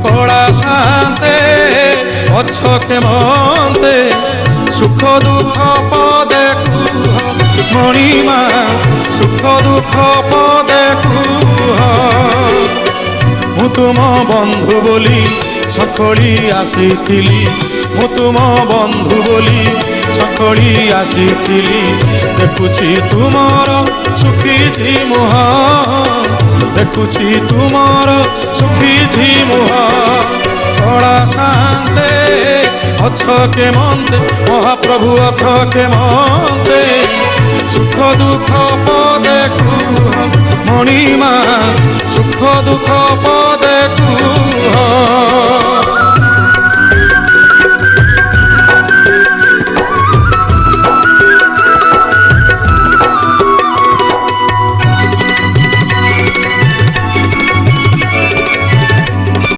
কড়া শান্তে অছকে মন্তে সুখ দুঃখ পদে কুহ মণিমা সুখ দুঃখ পদে কুহ মু তুম বন্ধু বলি সখଳି আসিଥିଲି মু তুম বন্ধু বলি সখଳି আসিଥିଲି দেখুছি তুমর সুখিছি মুহ দেখুছি তুমর সুখিছি মুহ কড়া শান্তে অছকে মন্তে মহাপ্রভু অছকে মন্তে সুখ দুঃখ পদে কুহ মণিমা সুখ দুঃখ পদে কুহ